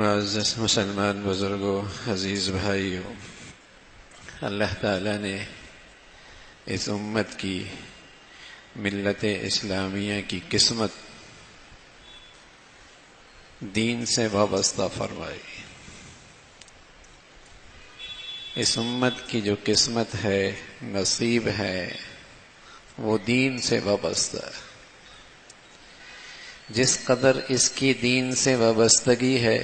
معزز مسلمان بزرگوں، عزیز بھائیوں، اللہ تعالیٰ نے اس امت کی ملت اسلامیہ کی قسمت دین سے وابستہ فرمائی۔ اس امت کی جو قسمت ہے، نصیب ہے، وہ دین سے وابستہ ہے۔ جس قدر اس کی دین سے وابستگی ہے،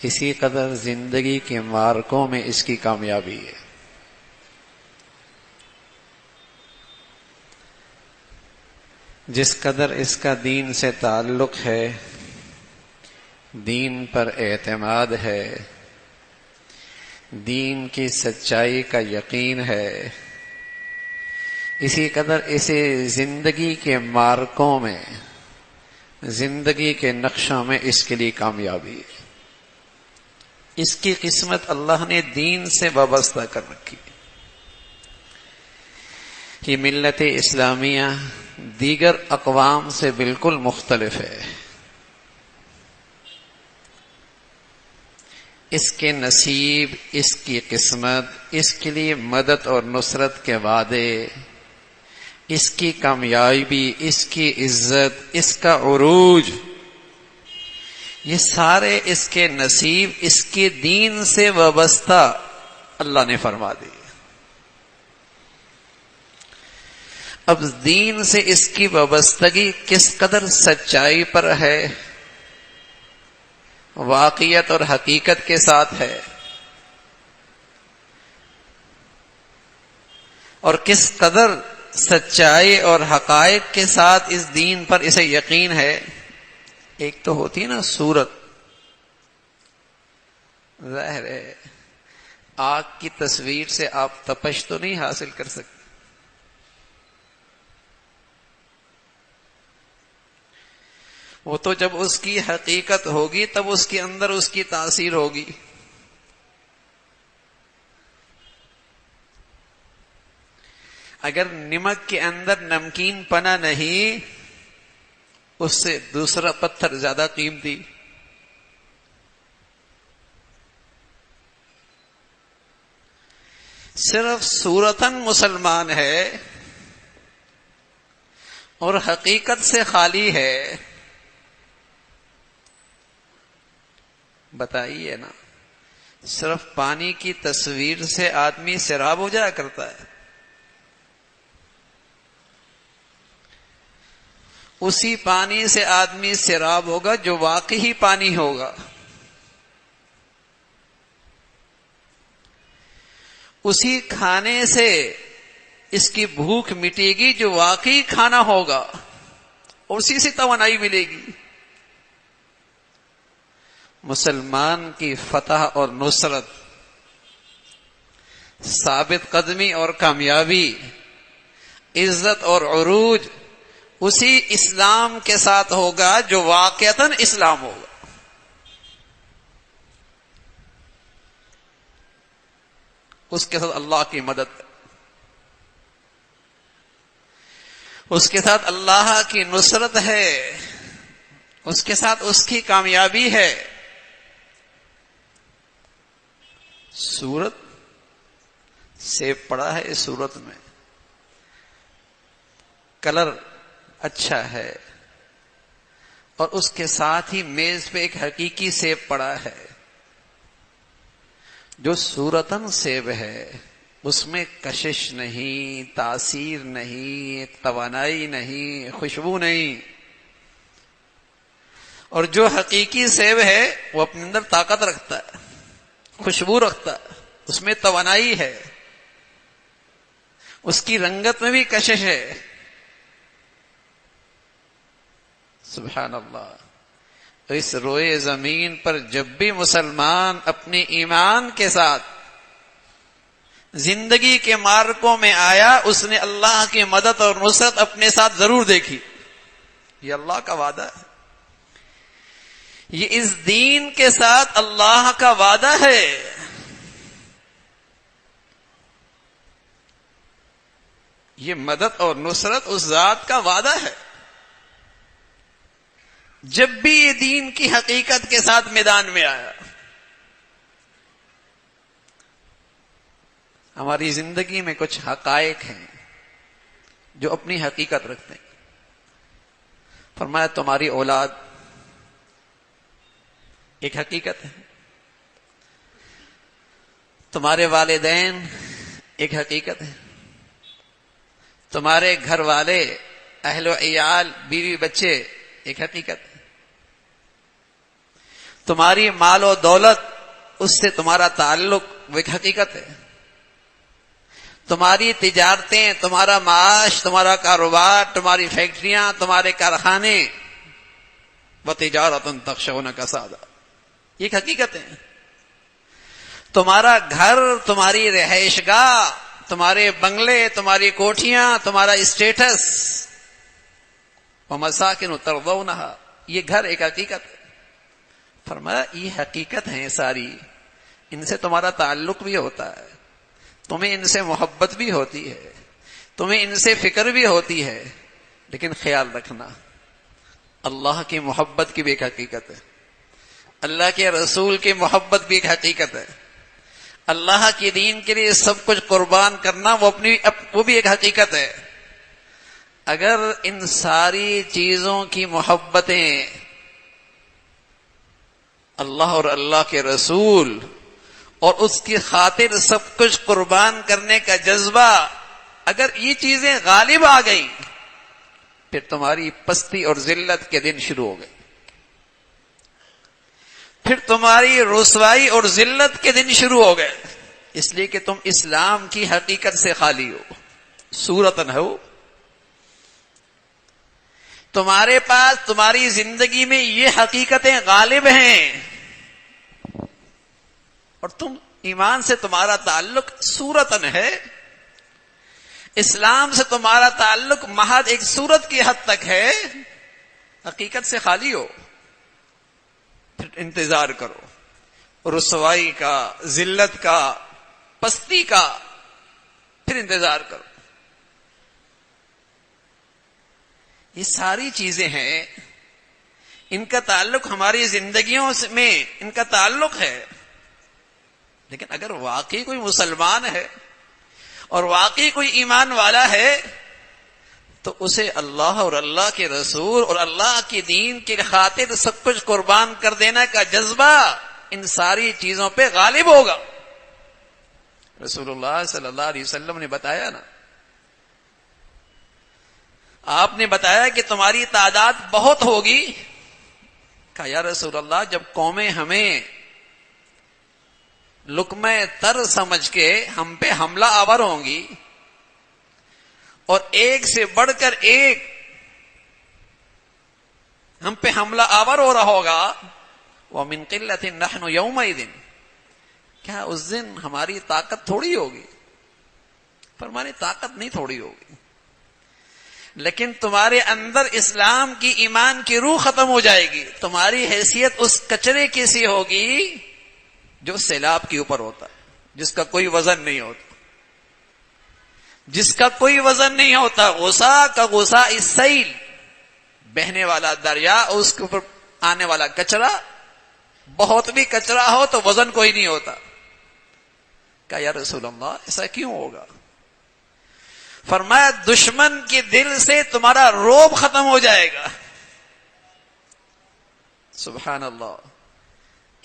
اسی قدر زندگی کے معرکوں میں اس کی کامیابی ہے۔ جس قدر اس کا دین سے تعلق ہے، دین پر اعتماد ہے، دین کی سچائی کا یقین ہے، اسی قدر اسے زندگی کے معرکوں میں، زندگی کے نقشوں میں اس کے لیے کامیابی ہے۔ اس کی قسمت اللہ نے دین سے وابستہ کر رکھی۔ یہ ملت اسلامیہ دیگر اقوام سے بالکل مختلف ہے۔ اس کے نصیب، اس کی قسمت، اس کے لیے مدد اور نصرت کے وعدے، اس کی کامیابی، اس کی عزت، اس کا عروج، یہ سارے اس کے نصیب اس کے دین سے وابستہ اللہ نے فرما دی۔ اب دین سے اس کی وابستگی کس قدر سچائی پر ہے، واقعیت اور حقیقت کے ساتھ ہے، اور کس قدر سچائی اور حقائق کے ساتھ اس دین پر اسے یقین ہے۔ ایک تو ہوتی ہے نا صورت، ظاہر ہے آگ کی تصویر سے آپ تپش تو نہیں حاصل کر سکتے، وہ تو جب اس کی حقیقت ہوگی تب اس کے اندر اس کی تاثیر ہوگی۔ اگر نمک کے اندر نمکین پنا نہیں، اس سے دوسرا پتھر زیادہ قیمتی۔ صرف صورتاً مسلمان ہے اور حقیقت سے خالی ہے، بتائیے نا، صرف پانی کی تصویر سے آدمی سیراب ہو جایا کرتا ہے؟ اسی پانی سے آدمی سیراب ہوگا جو واقعی پانی ہوگا، اسی کھانے سے اس کی بھوک مٹے گی جو واقعی کھانا ہوگا، اور اسی سے توانائی ملے گی۔ مسلمان کی فتح اور نصرت، ثابت قدمی اور کامیابی، عزت اور عروج اسی اسلام کے ساتھ ہوگا جو واقعتاً اسلام ہوگا۔ اس کے ساتھ اللہ کی مدد، اس کے ساتھ اللہ کی نصرت ہے، اس کے ساتھ اس کی کامیابی ہے۔ سورت سیب پڑا ہے، اس سورت میں کلر اچھا ہے، اور اس کے ساتھ ہی میز پہ ایک حقیقی سیب پڑا ہے جو صورتاً سیب ہے، اس میں کشش نہیں، تاثیر نہیں، توانائی نہیں، خوشبو نہیں۔ اور جو حقیقی سیب ہے وہ اپنے اندر طاقت رکھتا ہے، خوشبو رکھتا ہے، اس میں توانائی ہے، اس کی رنگت میں بھی کشش ہے۔ سبحان اللہ۔ اس روئے زمین پر جب بھی مسلمان اپنے ایمان کے ساتھ زندگی کے معرکوں میں آیا، اس نے اللہ کی مدد اور نصرت اپنے ساتھ ضرور دیکھی۔ یہ اللہ کا وعدہ ہے، یہ اس دین کے ساتھ اللہ کا وعدہ ہے۔ یہ مدد اور نصرت اس ذات کا وعدہ ہے۔ جب بھی یہ دین کی حقیقت کے ساتھ میدان میں آیا، ہماری زندگی میں کچھ حقائق ہیں جو اپنی حقیقت رکھتے ہیں۔ فرمایا تمہاری اولاد ایک حقیقت ہے، تمہارے والدین ایک حقیقت ہے، تمہارے گھر والے، اہل و عیال، بیوی بچے ایک حقیقت ہے، تمہاری مال و دولت، اس سے تمہارا تعلق وہ ایک حقیقت ہے، تمہاری تجارتیں، تمہارا معاش، تمہارا کاروبار، تمہاری فیکٹریاں، تمہارے کارخانے، وَتِجَارَةٌ تَخْشَوْنَ كَسَادًا، یہ ایک حقیقت ہے۔ تمہارا گھر، تمہاری رہائش گاہ، تمہارے بنگلے، تمہاری کوٹھیاں، تمہارا اسٹیٹس، وَمَسَاكِنُ تَرْضَوْنَهَا، یہ گھر ایک حقیقت ہے۔ فرمایا یہ حقیقت ہیں ساری، ان سے تمہارا تعلق بھی ہوتا ہے، تمہیں ان سے محبت بھی ہوتی ہے، تمہیں ان سے فکر بھی ہوتی ہے، لیکن خیال رکھنا اللہ کی محبت کی بھی ایک حقیقت ہے، اللہ کے رسول کی محبت بھی ایک حقیقت ہے، اللہ کے دین کے لیے سب کچھ قربان کرنا وہ بھی ایک حقیقت ہے۔ اگر ان ساری چیزوں کی محبتیں، اللہ اور اللہ کے رسول اور اس کی خاطر سب کچھ قربان کرنے کا جذبہ، اگر یہ چیزیں غالب آ گئیں، پھر تمہاری پستی اور ذلت کے دن شروع ہو گئے، پھر تمہاری رسوائی اور ذلت کے دن شروع ہو گئے، اس لیے کہ تم اسلام کی حقیقت سے خالی ہو، صورتاً ہو، تمہارے پاس تمہاری زندگی میں یہ حقیقتیں غالب ہیں، اور تم ایمان سے تمہارا تعلق صورتاً ہے، اسلام سے تمہارا تعلق محض ایک صورت کی حد تک ہے، حقیقت سے خالی ہو، پھر انتظار کرو رسوائی کا، ذلت کا، پستی کا، پھر انتظار کرو۔ یہ ساری چیزیں ہیں، ان کا تعلق ہماری زندگیوں میں، ان کا تعلق ہے، لیکن اگر واقعی کوئی مسلمان ہے اور واقعی کوئی ایمان والا ہے تو اسے اللہ اور اللہ کے رسول اور اللہ کے دین کی خاطر سب کچھ قربان کر دینے کا جذبہ ان ساری چیزوں پہ غالب ہوگا۔ رسول اللہ صلی اللہ علیہ وسلم نے بتایا نا، آپ نے بتایا کہ تمہاری تعداد بہت ہوگی، کہا یا رسول اللہ جب قومیں ہمیں لقمہ تر سمجھ کے ہم پہ حملہ آور ہوں گی اور ایک سے بڑھ کر ایک ہم پہ حملہ آور ہو رہا ہوگا، وَمِن قِلَّةٍ نَحْنُ يَوْمَئِذٍ، کیا اس دن ہماری طاقت تھوڑی ہوگی؟ فرمانے طاقت نہیں تھوڑی ہوگی، لیکن تمہارے اندر اسلام کی، ایمان کی روح ختم ہو جائے گی، تمہاری حیثیت اس کچرے کی سی ہوگی جو سیلاب کے اوپر ہوتا ہے، جس کا کوئی وزن نہیں ہوتا، جس کا کوئی وزن نہیں ہوتا، غصہ کا غصہ السیل، بہنے والا دریا، اس کے اوپر آنے والا کچرا، بہت بھی کچرا ہو تو وزن کوئی نہیں ہوتا۔ کہا یا رسول اللہ ایسا کیوں ہوگا؟ فرمایا دشمن کے دل سے تمہارا روب ختم ہو جائے گا۔ سبحان اللہ،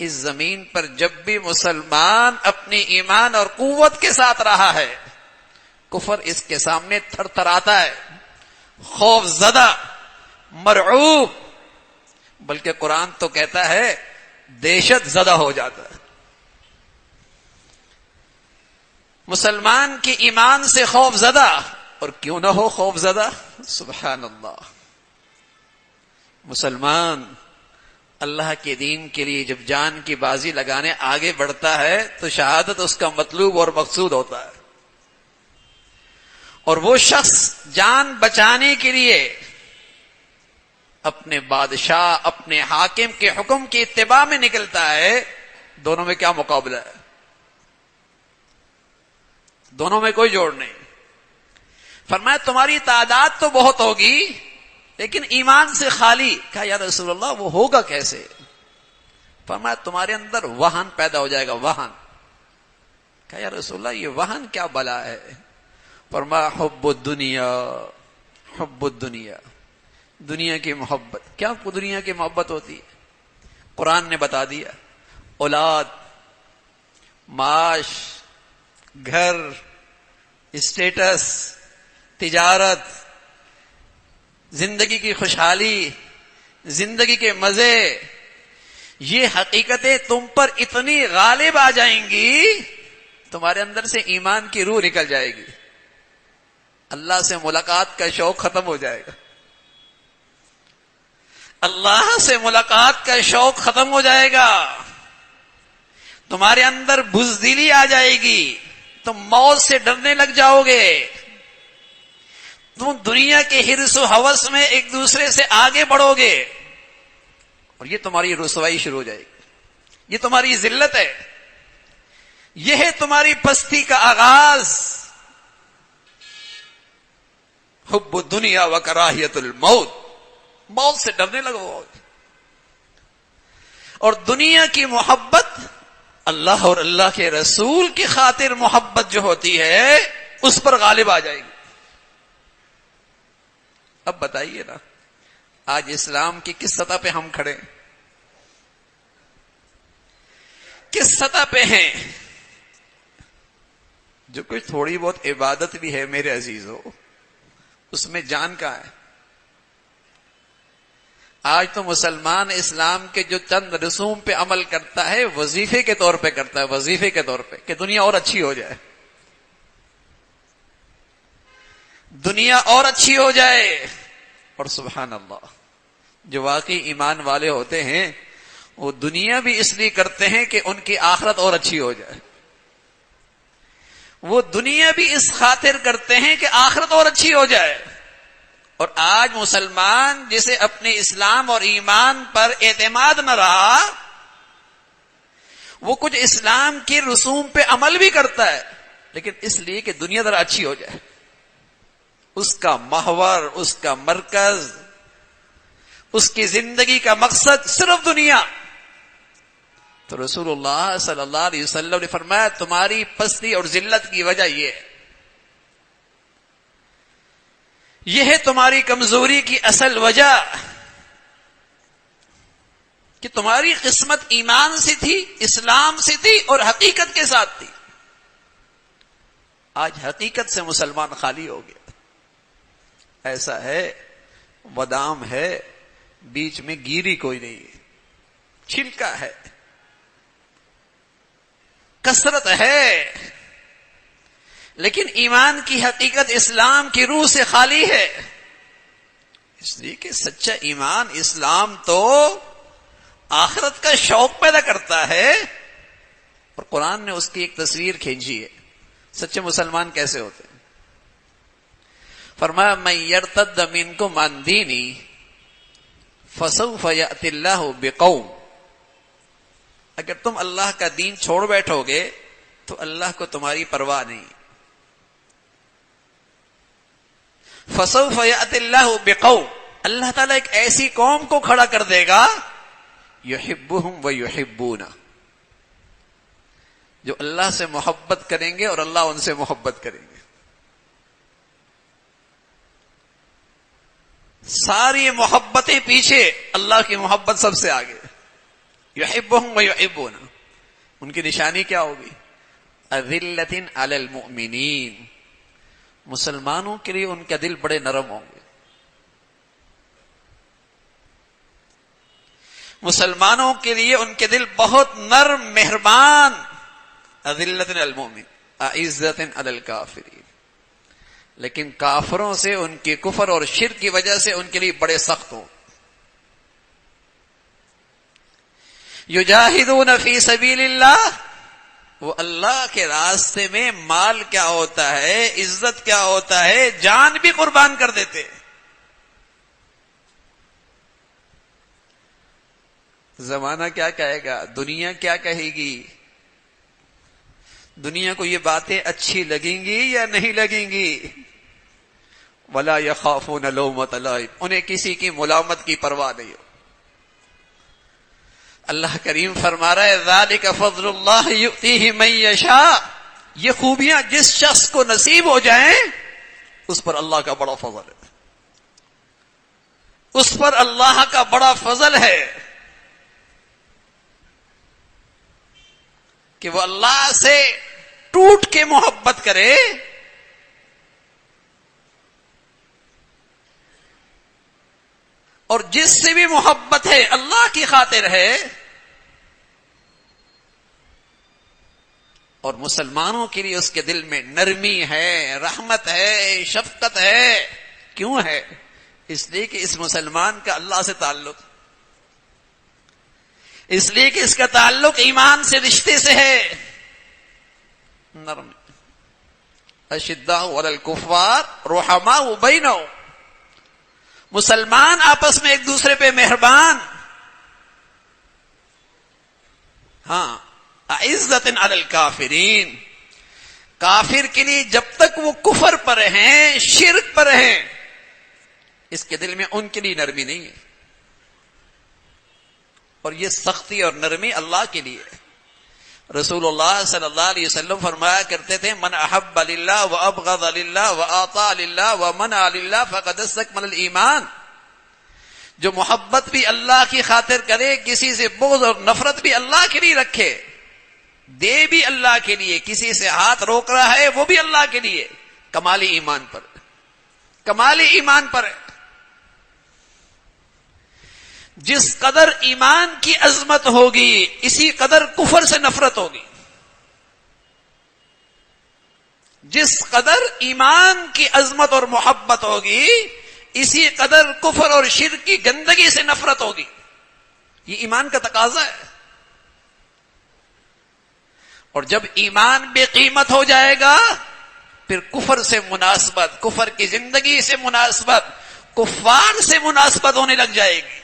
اس زمین پر جب بھی مسلمان اپنی ایمان اور قوت کے ساتھ رہا ہے، کفر اس کے سامنے تھر تھر آتا ہے، خوف زدہ، مرعوب، بلکہ قرآن تو کہتا ہے دہشت زدہ ہو جاتا ہے۔ مسلمان کی ایمان سے خوف زدہ، اور کیوں نہ ہو خوف زدہ، سبحان اللہ۔ مسلمان اللہ کے دین کے لیے جب جان کی بازی لگانے آگے بڑھتا ہے تو شہادت اس کا مطلوب اور مقصود ہوتا ہے، اور وہ شخص جان بچانے کے لیے اپنے بادشاہ، اپنے حاکم کے حکم کی اتباع میں نکلتا ہے، دونوں میں کیا مقابلہ ہے؟ دونوں میں کوئی جوڑ نہیں۔ فرمایا تمہاری تعداد تو بہت ہوگی، لیکن ایمان سے خالی. کہا یا رسول اللہ وہ ہوگا کیسے؟ فرمایا تمہارے اندر وہن پیدا ہو جائے گا. وہن. کہا یا رسول اللہ یہ وہن کیا بلا ہے؟ فرمایا حب الدنیا. حب الدنیا، دنیا کی محبت. کیا دنیا کی محبت ہوتی ہے؟ قرآن نے بتا دیا. اولاد، معاش، گھر، اسٹیٹس، تجارت، زندگی کی خوشحالی، زندگی کے مزے، یہ حقیقتیں تم پر اتنی غالب آ جائیں گی تمہارے اندر سے ایمان کی روح نکل جائے گی. اللہ سے ملاقات کا شوق ختم ہو جائے گا. اللہ سے ملاقات کا شوق ختم ہو جائے گا. تمہارے اندر بزدلی آ جائے گی. تم موت سے ڈرنے لگ جاؤ گے. تم دنیا کے حرص و ہوس میں ایک دوسرے سے آگے بڑھو گے اور یہ تمہاری رسوائی شروع ہو جائے گی. یہ تمہاری ذلت ہے. یہ ہے تمہاری پستی کا آغاز. حب الدنیا و کراہیت الموت. موت سے ڈرنے لگو. اور دنیا کی محبت اللہ اور اللہ کے رسول کی خاطر محبت جو ہوتی ہے اس پر غالب آ جائے گی. اب بتائیے نا آج اسلام کی کس سطح پہ ہم کھڑے ہیں؟ کس سطح پہ ہیں؟ جو کچھ تھوڑی بہت عبادت بھی ہے میرے عزیزو اس میں جان کا ہے. آج تو مسلمان اسلام کے جو چند رسوم پہ عمل کرتا ہے وظیفے کے طور پہ کرتا ہے. وظیفے کے طور پہ کہ دنیا اور اچھی ہو جائے. دنیا اور اچھی ہو جائے. اور سبحان اللہ جو واقعی ایمان والے ہوتے ہیں وہ دنیا بھی اس لیے کرتے ہیں کہ ان کی آخرت اور اچھی ہو جائے. وہ دنیا بھی اس خاطر کرتے ہیں کہ آخرت اور اچھی ہو جائے. اور آج مسلمان جسے اپنے اسلام اور ایمان پر اعتماد نہ رہا وہ کچھ اسلام کے رسوم پہ عمل بھی کرتا ہے لیکن اس لیے کہ دنیا ذرا اچھی ہو جائے. اس کا محور، اس کا مرکز، اس کی زندگی کا مقصد صرف دنیا. تو رسول اللہ صلی اللہ علیہ وسلم نے فرمایا تمہاری پستی اور ذلت کی وجہ یہ ہے تمہاری کمزوری کی اصل وجہ کہ تمہاری قسمت ایمان سے تھی، اسلام سے تھی اور حقیقت کے ساتھ تھی. آج حقیقت سے مسلمان خالی ہو گیا. ایسا ہے بادام ہے بیچ میں گیری کوئی نہیں ہے، چھلکا ہے، کثرت ہے لیکن ایمان کی حقیقت اسلام کی روح سے خالی ہے. اس لیے کہ سچا ایمان اسلام تو آخرت کا شوق پیدا کرتا ہے اور قرآن نے اس کی ایک تصویر کھینچی ہے. سچے مسلمان کیسے ہوتے ہیں؟ فرمایا من یرتد منکم عن دینی فسوف یأتی اللہ بقوم. اگر تم اللہ کا دین چھوڑ بیٹھو گے تو اللہ کو تمہاری پرواہ نہیں. فسوف یأتی اللہ بقوم، اللہ تعالیٰ ایک ایسی قوم کو کھڑا کر دے گا یحبہم ویحبونہ، جو اللہ سے محبت کریں گے اور اللہ ان سے محبت کریں گے. ساری محبتیں پیچھے، اللہ کی محبت سب سے آگے. یحبہم ویحبونہ. ان کی نشانی کیا ہوگی؟ اذلۃ علی المؤمنین. مسلمانوں کے لیے ان کا دل بڑے نرم ہوں گے. مسلمانوں کے لیے ان کے دل بہت نرم مہربان. اذلۃ علی المؤمنین اعزۃ علی الکافرین. لیکن کافروں سے ان کے کفر اور شرک کی وجہ سے ان کے لیے بڑے سخت ہوں. یجاہدون فی سبیل اللہ، وہ اللہ کے راستے میں مال کیا ہوتا ہے، عزت کیا ہوتا ہے، جان بھی قربان کر دیتے. زمانہ کیا کہے گا، دنیا کیا کہے گی، دنیا کو یہ باتیں اچھی لگیں گی یا نہیں لگیں گی. ولا یخافون لومۃ لائم، انہیں کسی کی ملامت کی پرواہ نہیں ہو۔ اللہ کریم فرما رہا ہے ذالک فضل اللہ یؤتیہ من یشاء، یہ خوبیاں جس شخص کو نصیب ہو جائیں اس پر اللہ کا بڑا فضل ہے، اس پر اللہ کا بڑا فضل ہے کہ وہ اللہ سے ٹوٹ کے محبت کرے اور جس سے بھی محبت ہے اللہ کی خاطر ہے۔ اور مسلمانوں کے لیے اس کے دل میں نرمی ہے، رحمت ہے، شفقت ہے۔ کیوں ہے؟ اس لیے کہ اس مسلمان کا اللہ سے تعلق، اس لیے کہ اس کا تعلق ایمان سے، رشتے سے ہے۔ نرم اشداء علی الکفار رحماء بینہم، مسلمان آپس میں ایک دوسرے پہ مہربان، ہاں عزت علی الکافرین، کافر کے لیے جب تک وہ کفر پر ہیں، شرک پر ہیں، اس کے دل میں ان کے لیے نرمی نہیں ہے، اور یہ سختی اور نرمی اللہ کے لیے ہے۔ رسول اللہ صلی اللہ علیہ وسلم فرمایا کرتے تھے من احب للہ وابغض للہ واطاع للہ ومنع للہ فقد استکمل الایمان، جو محبت بھی اللہ کی خاطر کرے، کسی سے بغض اور نفرت بھی اللہ کے لیے رکھے، دے بھی اللہ کے لیے، کسی سے ہاتھ روک رہا ہے وہ بھی اللہ کے لیے، کمال ایمان پر، کمال ایمان پر ہے۔ جس قدر ایمان کی عظمت ہوگی اسی قدر کفر سے نفرت ہوگی، جس قدر ایمان کی عظمت اور محبت ہوگی اسی قدر کفر اور شرک کی گندگی سے نفرت ہوگی، یہ ایمان کا تقاضا ہے۔ اور جب ایمان بے قیمت ہو جائے گا پھر کفر سے مناسبت، کفر کی زندگی سے مناسبت، کفار سے مناسبت ہونے لگ جائے گی۔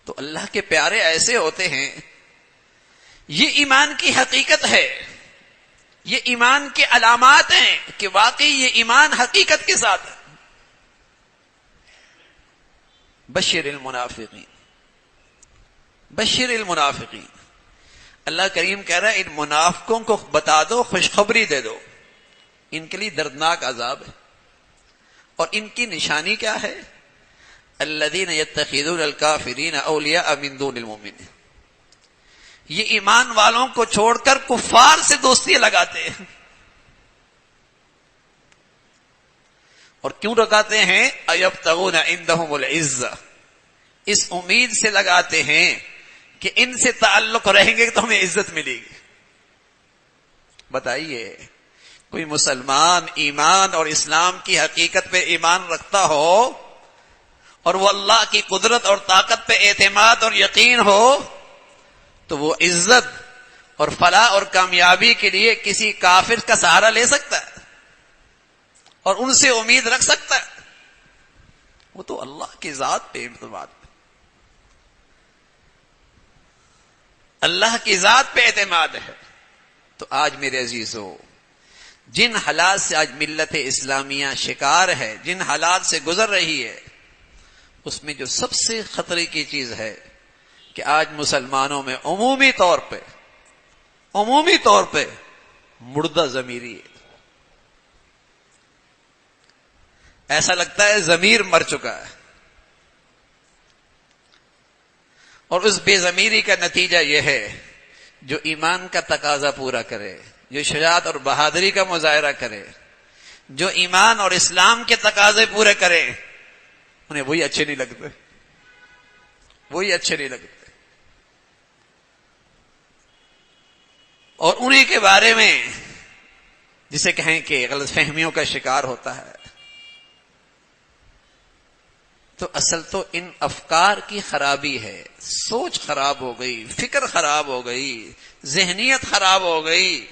تو اللہ کے پیارے ایسے ہوتے ہیں، یہ ایمان کی حقیقت ہے، یہ ایمان کے علامات ہیں کہ واقعی یہ ایمان حقیقت کے ساتھ ہے۔ بشر المنافقین، بشر المنافقین، اللہ کریم کہہ رہا ہے ان منافقوں کو بتا دو، خوشخبری دے دو، ان کے لیے دردناک عذاب ہے۔ اور ان کی نشانی کیا ہے؟ الذین یتخذون الکافرین اولیاء من دون المؤمنین، یہ ایمان والوں کو چھوڑ کر کفار سے دوستیاں لگاتے ہیں۔ اور کیوں لگاتے ہیں؟ ایبتغون عندهم العزہ، اس امید سے لگاتے ہیں کہ ان سے تعلق رہیں گے تو ہمیں عزت ملے گی۔ بتائیے کوئی مسلمان ایمان اور اسلام کی حقیقت پہ ایمان رکھتا ہو اور وہ اللہ کی قدرت اور طاقت پہ اعتماد اور یقین ہو تو وہ عزت اور فلاح اور کامیابی کے لیے کسی کافر کا سہارا لے سکتا ہے اور ان سے امید رکھ سکتا ہے؟ وہ تو اللہ کی ذات پہ اعتماد، اللہ کی ذات پہ اعتماد ہے۔ تو آج میرے عزیزو، جن حالات سے آج ملت اسلامیہ شکار ہے، جن حالات سے گزر رہی ہے، اس میں جو سب سے خطرے کی چیز ہے کہ آج مسلمانوں میں عمومی طور پہ مردہ ضمیری ہے۔ ایسا لگتا ہے ضمیر مر چکا ہے، اور اس بے ضمیری کا نتیجہ یہ ہے جو ایمان کا تقاضا پورا کرے، جو شجاعت اور بہادری کا مظاہرہ کرے، جو ایمان اور اسلام کے تقاضے پورے کرے، انہیں وہی اچھے نہیں لگتے، وہی اچھے نہیں لگتے۔ اور انہی کے بارے میں جسے کہیں کہ غلط فہمیوں کا شکار ہوتا ہے۔ تو اصل تو ان افکار کی خرابی ہے، سوچ خراب ہو گئی، فکر خراب ہو گئی، ذہنیت خراب ہو گئی،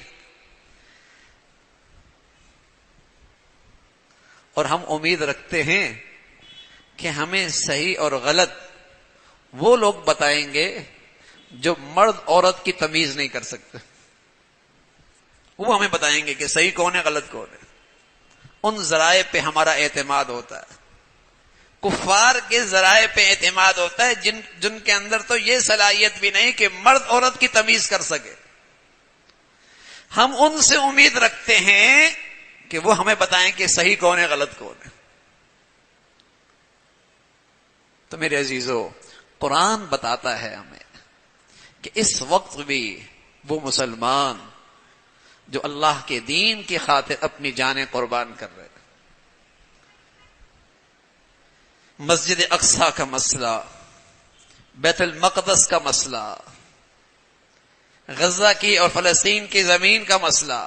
اور ہم امید رکھتے ہیں کہ ہمیں صحیح اور غلط وہ لوگ بتائیں گے جو مرد عورت کی تمیز نہیں کر سکتے۔ وہ ہمیں بتائیں گے کہ صحیح کون ہے غلط کون ہے. ان ذرائع پہ ہمارا اعتماد ہوتا ہے. کفار کے ذرائع پہ اعتماد ہوتا ہے جن کے اندر تو یہ صلاحیت بھی نہیں کہ مرد عورت کی تمیز کر سکے. ہم ان سے امید رکھتے ہیں کہ وہ ہمیں بتائیں کہ صحیح کون ہے غلط کون ہے. تو میرے عزیزو، قرآن بتاتا ہے ہمیں کہ اس وقت بھی وہ مسلمان جو اللہ کے دین کی خاطر اپنی جانیں قربان کر رہے ہیں. مسجد اقصی کا مسئلہ، بیت المقدس کا مسئلہ، غزہ کی اور فلسطین کی زمین کا مسئلہ،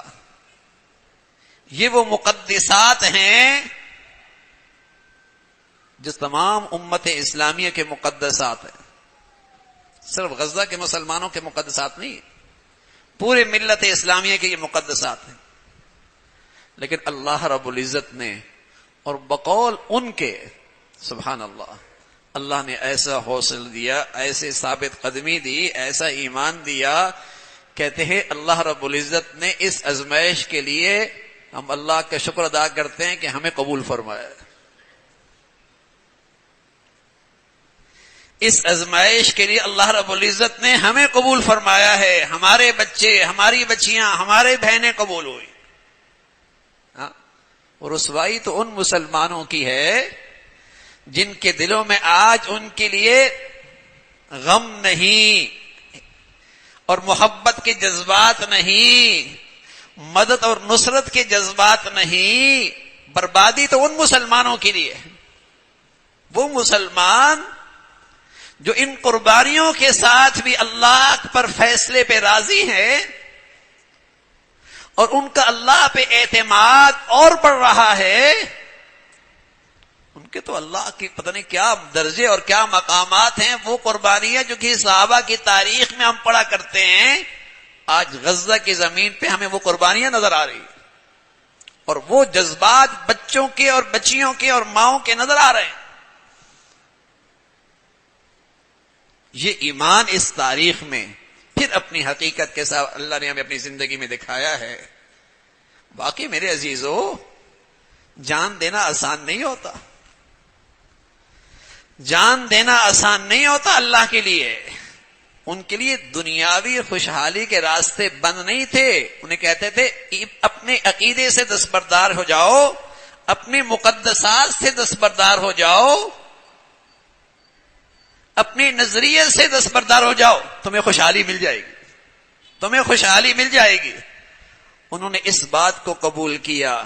یہ وہ مقدسات ہیں جو تمام امت اسلامیہ کے مقدسات ہیں. صرف غزہ کے مسلمانوں کے مقدسات نہیں، پورے ملت اسلامیہ کے یہ مقدسات ہیں. لیکن اللہ رب العزت نے اور بقول ان کے سبحان اللہ، اللہ نے ایسا حوصلہ دیا، ایسے ثابت قدمی دی، ایسا ایمان دیا. کہتے ہیں اللہ رب العزت نے اس آزمائش کے لیے ہم اللہ کا شکر ادا کرتے ہیں کہ ہمیں قبول فرمایا. اس آزمائش کے لیے اللہ رب العزت نے ہمیں قبول فرمایا ہے. ہمارے بچے، ہماری بچیاں، ہمارے بہنیں قبول ہوئی. اور رسوائی تو ان مسلمانوں کی ہے جن کے دلوں میں آج ان کے لیے غم نہیں اور محبت کے جذبات نہیں، مدد اور نصرت کے جذبات نہیں. بربادی تو ان مسلمانوں کے لیے. وہ مسلمان جو ان قربانیوں کے ساتھ بھی اللہ پر فیصلے پہ راضی ہیں اور ان کا اللہ پہ اعتماد اور بڑھ رہا ہے، ان کے تو اللہ کی پتہ نہیں کیا درجے اور کیا مقامات ہیں. وہ قربانیاں جو کہ صحابہ کی تاریخ میں ہم پڑھا کرتے ہیں، آج غزہ کی زمین پہ ہمیں وہ قربانیاں نظر آ رہی ہیں، اور وہ جذبات بچوں کے اور بچیوں کے اور ماؤں کے نظر آ رہے ہیں. یہ ایمان اس تاریخ میں پھر اپنی حقیقت کے ساتھ اللہ نے ہمیں اپنی زندگی میں دکھایا ہے. باقی میرے عزیزو، جان دینا آسان نہیں ہوتا. جان دینا آسان نہیں ہوتا اللہ کے لیے. ان کے لیے دنیاوی خوشحالی کے راستے بند نہیں تھے. انہیں کہتے تھے اپنے عقیدے سے دستبردار ہو جاؤ، اپنے مقدسات سے دستبردار ہو جاؤ، اپنے نظریے سے دستبردار ہو جاؤ، تمہیں خوشحالی مل جائے گی، تمہیں خوشحالی مل جائے گی. انہوں نے اس بات کو قبول کیا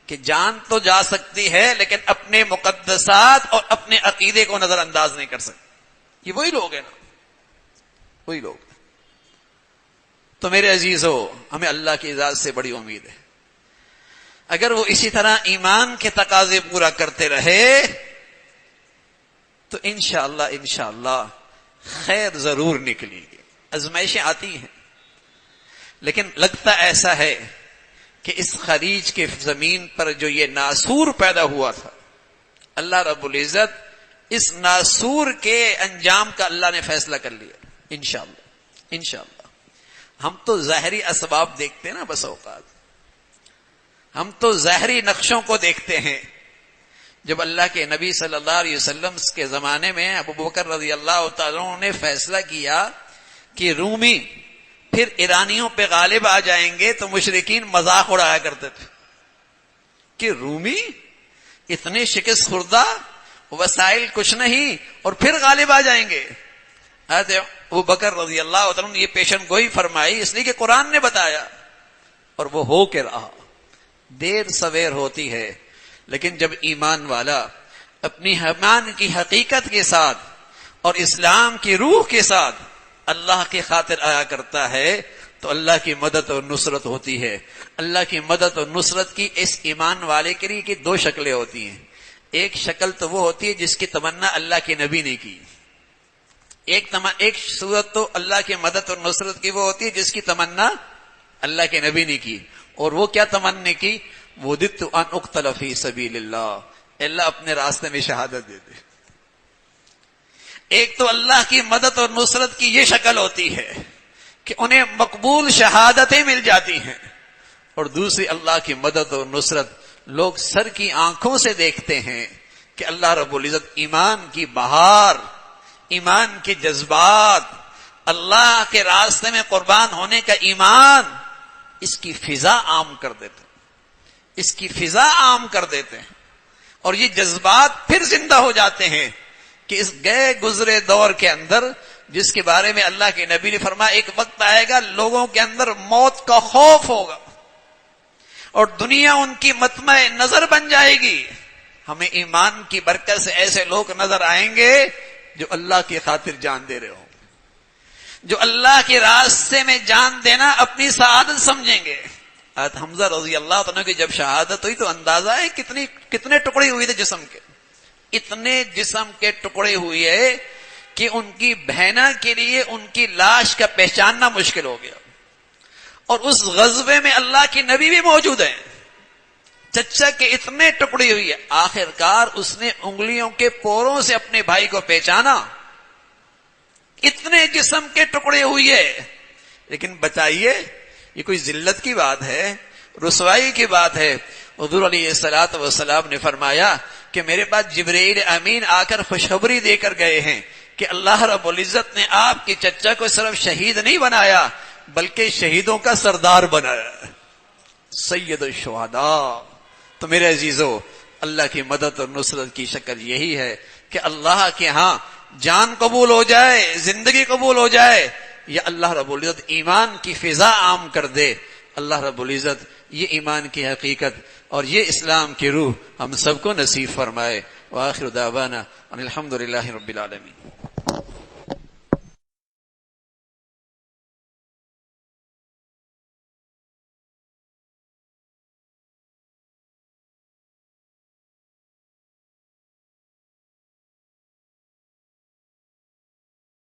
کہ جان تو جا سکتی ہے لیکن اپنے مقدسات اور اپنے عقیدے کو نظر انداز نہیں کر سکتے. یہ وہی لوگ ہیں نا، وہی لوگ. تو میرے عزیزو، ہمیں اللہ کی ذات سے بڑی امید ہے. اگر وہ اسی طرح ایمان کے تقاضے پورا کرتے رہے تو انشاءاللہ خیر ضرور نکلے گی. آزمائشیں آتی ہیں، لیکن لگتا ایسا ہے کہ اس خلیج کے زمین پر جو یہ ناسور پیدا ہوا تھا، اللہ رب العزت اس ناسور کے انجام کا اللہ نے فیصلہ کر لیا. انشاءاللہ. ہم تو ظاہری اسباب دیکھتے ہیں نا، بس اوقات ہم تو ظاہری نقشوں کو دیکھتے ہیں. جب اللہ کے نبی صلی اللہ علیہ وسلم کے زمانے میں ابو بکر رضی اللہ تعالیٰ نے فیصلہ کیا کہ رومی پھر ایرانیوں پہ غالب آ جائیں گے، تو مشرکین مذاق اڑایا کرتے تھے کہ رومی اتنے شکست خوردہ، وسائل کچھ نہیں، اور پھر غالب آ جائیں گے. ابو بکر رضی اللہ تعالیٰ نے یہ پیشن گوئی فرمائی اس لیے کہ قرآن نے بتایا، اور وہ ہو کے رہا. دیر سویر ہوتی ہے، لیکن جب ایمان والا اپنی ایمان کی حقیقت کے ساتھ اور اسلام کی روح کے ساتھ اللہ کی خاطر آیا کرتا ہے تو اللہ کی مدد اور نصرت ہوتی ہے. اللہ کی مدد اور نصرت کی اس ایمان والے کے لیے کی دو شکلیں ہوتی ہیں. ایک شکل تو وہ ہوتی ہے جس کی تمنا اللہ کے نبی نے کی. ایک صورت تو اللہ کی مدد اور نصرت کی وہ ہوتی ہے جس کی تمنا اللہ کے نبی نے کی. اور وہ کیا تمنا کی؟ وَدِدْتُ أَنْ أُقْتَلَ فِي سَبِيلِ اللَّهِ، اللہ اپنے راستے میں شہادت دے دے. ایک تو اللہ کی مدد اور نصرت کی یہ شکل ہوتی ہے کہ انہیں مقبول شہادتیں مل جاتی ہیں، اور دوسری اللہ کی مدد اور نصرت لوگ سر کی آنکھوں سے دیکھتے ہیں کہ اللہ رب العزت ایمان کی بہار، ایمان کے جذبات، اللہ کے راستے میں قربان ہونے کا ایمان، اس کی فضا عام کر دیتے ہیں، اس کی فضا عام کر دیتے ہیں، اور یہ جذبات پھر زندہ ہو جاتے ہیں کہ اس گئے گزرے دور کے اندر جس کے بارے میں اللہ کے نبی نے فرمایا ایک وقت آئے گا لوگوں کے اندر موت کا خوف ہوگا اور دنیا ان کی مطمع نظر بن جائے گی. ہمیں ایمان کی برکت سے ایسے لوگ نظر آئیں گے جو اللہ کی خاطر جان دے رہے ہوں گے، جو اللہ کے راستے میں جان دینا اپنی سعادت سمجھیں گے. حمزہ رضی اللہ عنہ کی جب شہادت ہوئی تو اندازہ ہے کتنے ٹکڑے ہوئے تھے جسم کے، اتنے جسم کے ٹکڑے ہوئے کہ ان کی بہنا کے لیے ان کی لاش کا پہچاننا مشکل ہو گیا. اور اس غزوے میں اللہ کے نبی بھی موجود ہیں، چچا کے اتنے ٹکڑے ہوئی ہے، آخر کار اس نے انگلیوں کے پوروں سے اپنے بھائی کو پہچانا. اتنے جسم کے ٹکڑے ہوئی ہے، لیکن بتائیے یہ کوئی ذلت کی بات ہے، رسوائی کی بات ہے؟ حضور علیہ الصلوۃ والسلام نے فرمایا کہ میرے پاس جبرائیل امین آ کر خوشخبری دے کر گئے ہیں کہ اللہ رب العزت نے آپ کے چچا کو صرف شہید نہیں بنایا بلکہ شہیدوں کا سردار بنایا، سید الشہداء. تو میرے عزیزو، اللہ کی مدد اور نصرت کی شکل یہی ہے کہ اللہ کے ہاں جان قبول ہو جائے، زندگی قبول ہو جائے، یا اللہ رب العزت ایمان کی فضا عام کر دے. اللہ رب العزت یہ ایمان کی حقیقت اور یہ اسلام کی روح ہم سب کو نصیب فرمائے. وآخر دعوانا ان الحمد للہ رب العالمین.